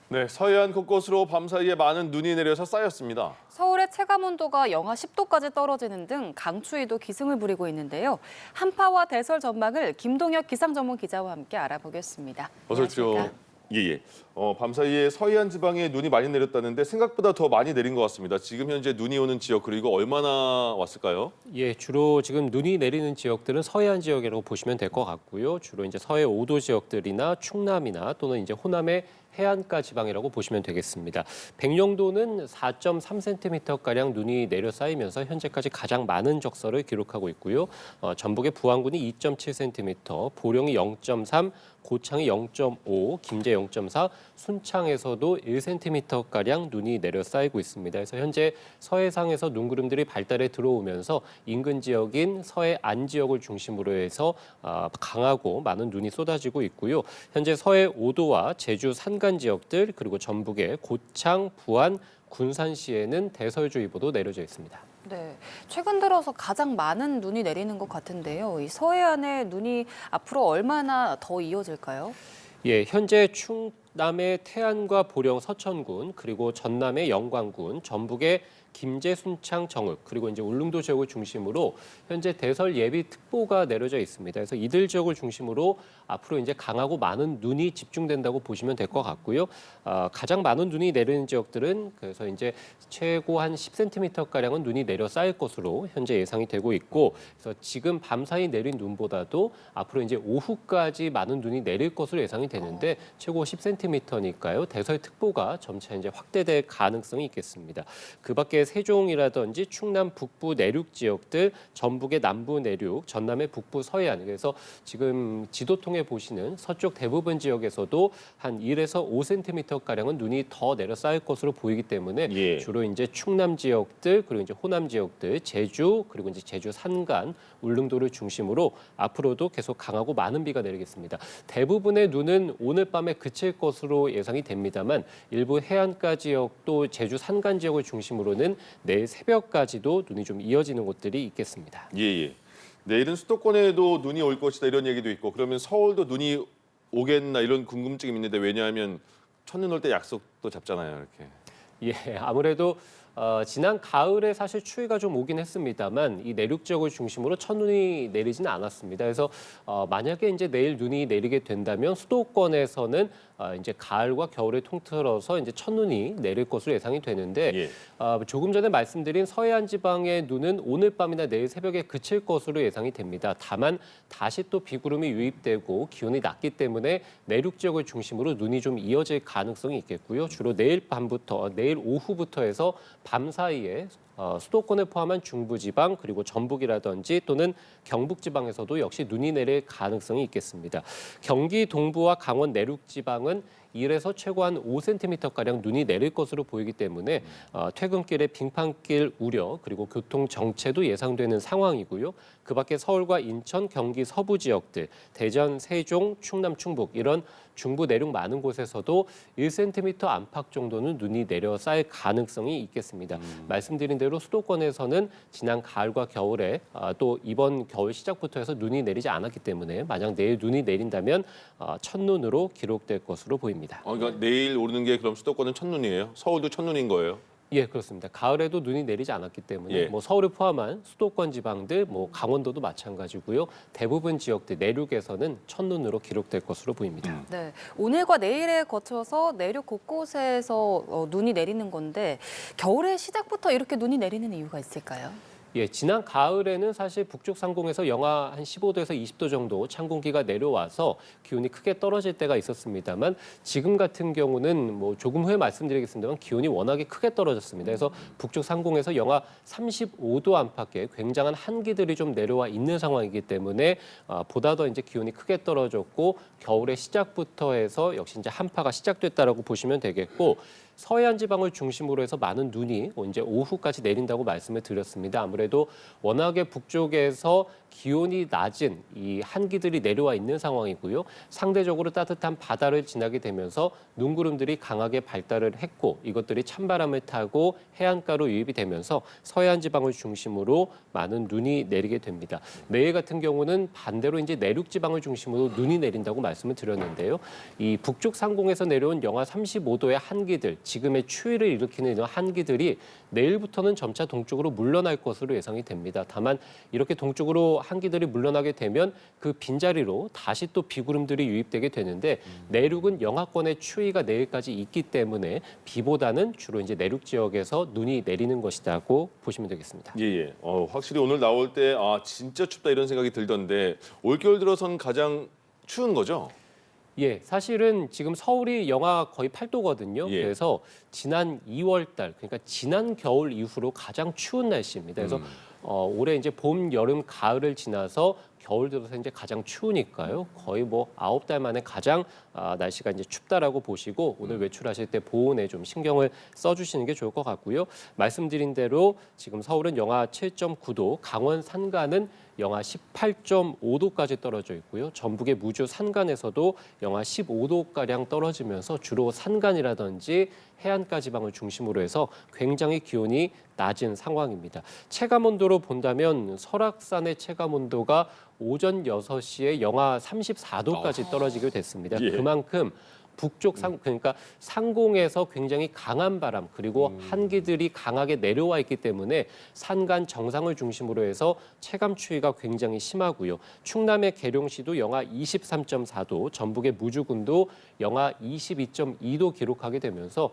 네, 서해안 곳곳으로 밤사이에 많은 눈이 내려서 쌓였습니다. 서울의 체감온도가 영하 10도까지 떨어지는 등 강추위도 기승을 부리고 있는데요. 한파와 대설 전망을 김동혁 기상전문 기자와 함께 알아보겠습니다. 어서 오십시오. 안녕하십니까? 예. 밤사이에 서해안 지방에 눈이 많이 내렸다는데 생각보다 더 많이 내린 것 같습니다. 지금 현재 눈이 오는 지역 그리고 얼마나 왔을까요? 예, 주로 지금 눈이 내리는 지역들은 서해안 지역이라고 보시면 될 것 같고요. 주로 이제 서해 5도 지역들이나 충남이나 또는 이제 호남의 해안가 지방이라고 보시면 되겠습니다. 백령도는 4.3cm가량 눈이 내려 쌓이면서 현재까지 가장 많은 적설을 기록하고 있고요. 전북의 부안군이 2.7cm, 보령이 0.3, 고창이 0.5, 김제 0.4, 순창에서도 1cm가량 눈이 내려 쌓이고 있습니다. 그래서 현재 서해상에서 눈구름들이 발달해 들어오면서 인근 지역인 서해안 지역을 중심으로 해서 강하고 많은 눈이 쏟아지고 있고요. 현재 서해 5도와 제주 산간 지역들 그리고 전북의 고창, 부안, 군산시에는 대설주의보도 내려져 있습니다. 네, 최근 들어서 가장 많은 눈이 내리는 것 같은데요. 이 서해안에 눈이 앞으로 얼마나 더 이어질까요? 예, 현재 충남의 태안과 보령 서천군, 그리고 전남의 영광군, 전북의 김제, 순창, 정읍, 그리고 이제 울릉도 지역을 중심으로 현재 대설 예비 특보가 내려져 있습니다. 그래서 이들 지역을 중심으로 앞으로 이제 강하고 많은 눈이 집중된다고 보시면 될 것 같고요. 가장 많은 눈이 내리는 지역들은 그래서 이제 최고 한 10cm가량은 눈이 내려 쌓일 것으로 현재 예상이 되고 있고, 그래서 지금 밤사이 내린 눈보다도 앞으로 이제 오후까지 많은 눈이 내릴 것으로 예상이 되는데 최고 10cm니까요. 대설 특보가 점차 이제 확대될 가능성이 있겠습니다. 그밖에 세종이라든지 충남 북부 내륙 지역들, 전북의 남부 내륙, 전남의 북부 서해안, 그래서 지금 지도 통해 보시는 서쪽 대부분 지역에서도 한 1에서 5cm가량은 눈이 더 내려 쌓일 것으로 보이기 때문에 예. 주로 이제 충남 지역들 그리고 이제 호남 지역들, 제주 그리고 이제 제주 산간, 울릉도를 중심으로 앞으로도 계속 강하고 많은 비가 내리겠습니다. 대부분의 눈은 오늘 밤에 그칠 것으로 예상이 됩니다만 일부 해안가 지역 또 제주 산간 지역을 중심으로는 내일 새벽까지도 눈이 좀 이어지는 곳들이 있겠습니다. 예. 내일은 수도권에도 눈이 올 것이다 이런 얘기도 있고 그러면 서울도 눈이 오겠나 이런 궁금증이 있는데 왜냐하면 첫눈 올 때 약속도 잡잖아요. 이렇게. 예, 아무래도 지난 가을에 사실 추위가 좀 오긴 했습니다만 이 내륙 지역을 중심으로 첫눈이 내리지는 않았습니다. 그래서 만약에 이제 내일 눈이 내리게 된다면 수도권에서는 이제 가을과 겨울을 통틀어서 이제 첫눈이 내릴 것으로 예상이 되는데 예. 조금 전에 말씀드린 서해안 지방의 눈은 오늘 밤이나 내일 새벽에 그칠 것으로 예상이 됩니다. 다만 다시 또 비구름이 유입되고 기온이 낮기 때문에 내륙 지역을 중심으로 눈이 좀 이어질 가능성이 있겠고요. 주로 내일 밤부터 내일 오후부터 해서 밤 사이에 수도권을 포함한 중부지방 그리고 전북이라든지 또는 경북지방에서도 역시 눈이 내릴 가능성이 있겠습니다. 경기 동부와 강원 내륙지방은 1에서 최고 한 5cm가량 눈이 내릴 것으로 보이기 때문에 퇴근길에 빙판길 우려 그리고 교통 정체도 예상되는 상황이고요. 그밖에 서울과 인천, 경기 서부 지역들, 대전, 세종, 충남, 충북 이런 중부 내륙 많은 곳에서도 1cm 안팎 정도는 눈이 내려 쌓일 가능성이 있겠습니다. 말씀드린 대로 수도권에서는 지난 가을과 겨울에 또 이번 겨울 시작부터 해서 눈이 내리지 않았기 때문에 만약 내일 눈이 내린다면 첫눈으로 기록될 것으로 보입니다. 그러니까 내일 오르는 게 그럼 수도권은 첫눈이에요? 서울도 첫눈인 거예요? 예, 그렇습니다. 가을에도 눈이 내리지 않았기 때문에 예. 뭐 서울을 포함한 수도권 지방들, 뭐 강원도도 마찬가지고요. 대부분 지역들 내륙에서는 첫눈으로 기록될 것으로 보입니다. 네, 오늘과 내일에 거쳐서 내륙 곳곳에서 눈이 내리는 건데 겨울의 시작부터 이렇게 눈이 내리는 이유가 있을까요? 예, 지난 가을에는 사실 북쪽 상공에서 영하 한 15도에서 20도 정도 찬 공기가 내려와서 기온이 크게 떨어질 때가 있었습니다만 지금 같은 경우는 뭐 조금 후에 말씀드리겠습니다만 기온이 워낙에 크게 떨어졌습니다. 그래서 북쪽 상공에서 영하 35도 안팎의 굉장한 한기들이 좀 내려와 있는 상황이기 때문에 보다 더 이제 기온이 크게 떨어졌고 겨울의 시작부터 해서 역시 이제 한파가 시작됐다라고 보시면 되겠고 서해안 지방을 중심으로 해서 많은 눈이 이제 오후까지 내린다고 말씀을 드렸습니다. 아무래도 워낙에 북쪽에서 기온이 낮은 이 한기들이 내려와 있는 상황이고요. 상대적으로 따뜻한 바다를 지나게 되면서 눈구름들이 강하게 발달을 했고 이것들이 찬바람을 타고 해안가로 유입이 되면서 서해안 지방을 중심으로 많은 눈이 내리게 됩니다. 내일 같은 경우는 반대로 이제 내륙 지방을 중심으로 눈이 내린다고 말씀을 드렸는데요. 이 북쪽 상공에서 내려온 영하 35도의 한기들, 지금의 추위를 일으키는 이런 한기들이 내일부터는 점차 동쪽으로 물러날 것으로 예상이 됩니다. 다만 이렇게 동쪽으로 한기들이 물러나게 되면 그 빈자리로 다시 또 비구름들이 유입되게 되는데 내륙은 영하권의 추위가 내일까지 있기 때문에 비보다는 주로 이제 내륙 지역에서 눈이 내리는 것이라고 보시면 되겠습니다. 예. 확실히 오늘 나올 때 진짜 춥다 이런 생각이 들던데 올겨울 들어선 가장 추운 거죠? 예, 사실은 지금 서울이 영하 거의 8도거든요. 예. 그래서 지난 2월 달, 그러니까 지난 겨울 이후로 가장 추운 날씨입니다. 그래서 올해 이제 봄, 여름, 가을을 지나서 겨울 들어서 이제 가장 추우니까요. 거의 뭐 9달 만에 가장 날씨가 이제 춥다라고 보시고 오늘 외출하실 때 보온에 좀 신경을 써주시는 게 좋을 것 같고요. 말씀드린 대로 지금 서울은 영하 7.9도, 강원 산간은 영하 18.5도까지 떨어져 있고요. 전북의 무주 산간에서도 영하 15도가량 떨어지면서 주로 산간이라든지 해안가 지방을 중심으로 해서 굉장히 기온이 낮은 상황입니다. 체감온도로 본다면 설악산의 체감온도가 오전 6시에 영하 34도까지 떨어지게 됐습니다. 예. 그만큼 북쪽 그러니까 상공에서 굉장히 강한 바람 그리고 한기들이 강하게 내려와 있기 때문에 산간 정상을 중심으로 해서 체감 추위가 굉장히 심하고요. 충남의 계룡시도 영하 23.4도, 전북의 무주군도 영하 22.2도 기록하게 되면서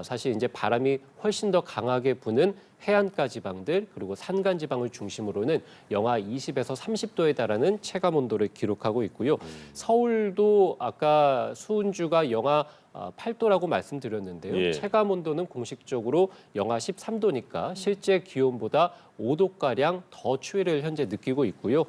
사실 이제 바람이 훨씬 더 강하게 부는 해안가 지방들 그리고 산간 지방을 중심으로는 영하 20에서 30도에 달하는 체감 온도를 기록하고 있고요. 서울도 아까 수은주가 영하 8도라고 말씀드렸는데요. 예. 체감 온도는 공식적으로 영하 13도니까 실제 기온보다 5도가량 더 추위를 현재 느끼고 있고요.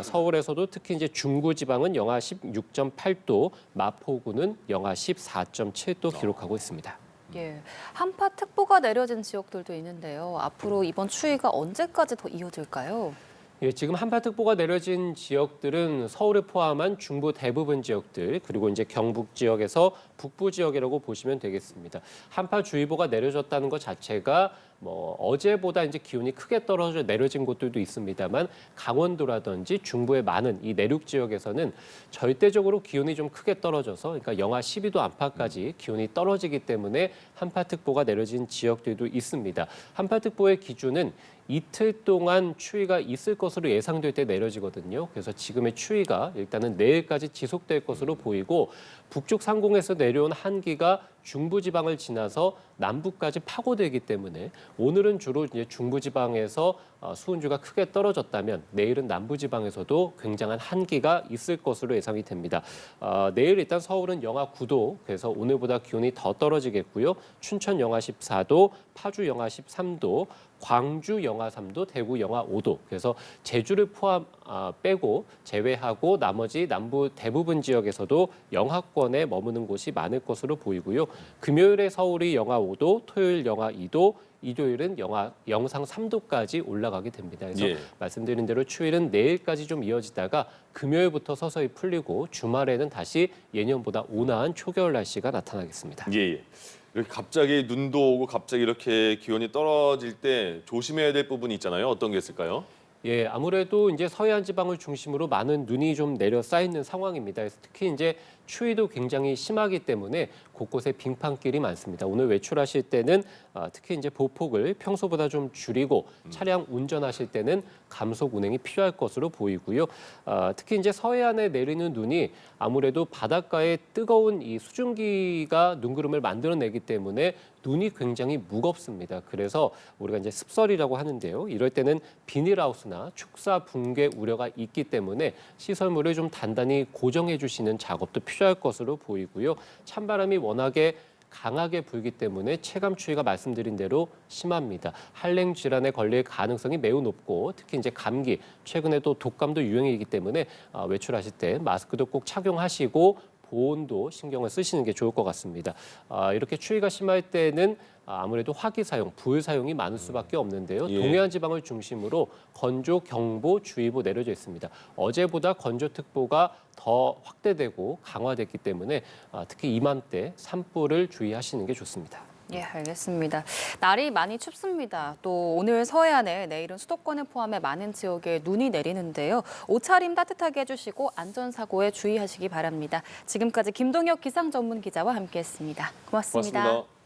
서울에서도 특히 이제 중구 지방은 영하 16.8도, 마포구는 영하 14.7도 기록하고 있습니다. 예, 한파특보가 내려진 지역들도 있는데요. 앞으로 이번 추위가 언제까지 더 이어질까요? 예, 지금 한파특보가 내려진 지역들은 서울을 포함한 중부 대부분 지역들 그리고 이제 경북 지역에서 북부 지역이라고 보시면 되겠습니다. 한파주의보가 내려졌다는 것 자체가 뭐 어제보다 이제 기온이 크게 떨어져 내려진 곳들도 있습니다만 강원도라든지 중부의 많은 이 내륙 지역에서는 절대적으로 기온이 좀 크게 떨어져서 그러니까 영하 12도 안팎까지 기온이 떨어지기 때문에 한파특보가 내려진 지역들도 있습니다. 한파특보의 기준은 이틀 동안 추위가 있을 것으로 예상될 때 내려지거든요. 그래서 지금의 추위가 일단은 내일까지 지속될 것으로 보이고 북쪽 상공에서 내려온 한기가 중부지방을 지나서 남부까지 파고들기 때문에 오늘은 주로 이제 중부지방에서 수온주가 크게 떨어졌다면 내일은 남부지방에서도 굉장한 한기가 있을 것으로 예상이 됩니다. 내일 일단 서울은 영하 9도, 그래서 오늘보다 기온이 더 떨어지겠고요. 춘천 영하 14도, 파주 영하 13도, 광주 영하 3도, 대구 영하 5도. 그래서 제주를 빼고 제외하고 나머지 남부 대부분 지역에서도 영하권에 머무는 곳이 많을 것으로 보이고요. 금요일에 서울이 영하 5도, 토요일 영하 2도, 일요일은 영상 3도까지 올라가게 됩니다. 그래서 예. 말씀드린 대로 추위는 내일까지 좀 이어지다가 금요일부터 서서히 풀리고 주말에는 다시 예년보다 온화한 초겨울 날씨가 나타나겠습니다. 예. 이렇게 갑자기 눈도 오고 갑자기 이렇게 기온이 떨어질 때 조심해야 될 부분이 있잖아요. 어떤 게 있을까요? 예, 아무래도 이제 서해안 지방을 중심으로 많은 눈이 좀 내려 쌓이는 상황입니다. 그래서 특히 이제 추위도 굉장히 심하기 때문에 곳곳에 빙판길이 많습니다. 오늘 외출하실 때는 특히 이제 보폭을 평소보다 좀 줄이고 차량 운전하실 때는 감속 운행이 필요할 것으로 보이고요. 특히 이제 서해안에 내리는 눈이 아무래도 바닷가에 뜨거운 이 수증기가 눈구름을 만들어내기 때문에 눈이 굉장히 무겁습니다. 그래서 우리가 이제 습설이라고 하는데요. 이럴 때는 비닐하우스나 축사 붕괴 우려가 있기 때문에 시설물을 좀 단단히 고정해 주시는 작업도 필요할 것으로 보이고요. 찬바람이 워낙에 강하게 불기 때문에 체감 추위가 말씀드린 대로 심합니다. 한랭 질환에 걸릴 가능성이 매우 높고 특히 이제 감기, 최근에 또 독감도 유행이기 때문에 외출하실 때 마스크도 꼭 착용하시고 보온도 신경을 쓰시는 게 좋을 것 같습니다. 이렇게 추위가 심할 때는 아무래도 화기 사용, 불 사용이 많을 수밖에 없는데요. 예. 동해안 지방을 중심으로 건조 경보, 주의보 내려져 있습니다. 어제보다 건조특보가 더 확대되고 강화됐기 때문에 특히 이맘때 산불을 주의하시는 게 좋습니다. 예, 알겠습니다. 날이 많이 춥습니다. 또 오늘 서해안에 내일은 수도권을 포함해 많은 지역에 눈이 내리는데요. 옷차림 따뜻하게 해주시고 안전사고에 주의하시기 바랍니다. 지금까지 김동혁 기상전문기자와 함께했습니다. 고맙습니다. 고맙습니다.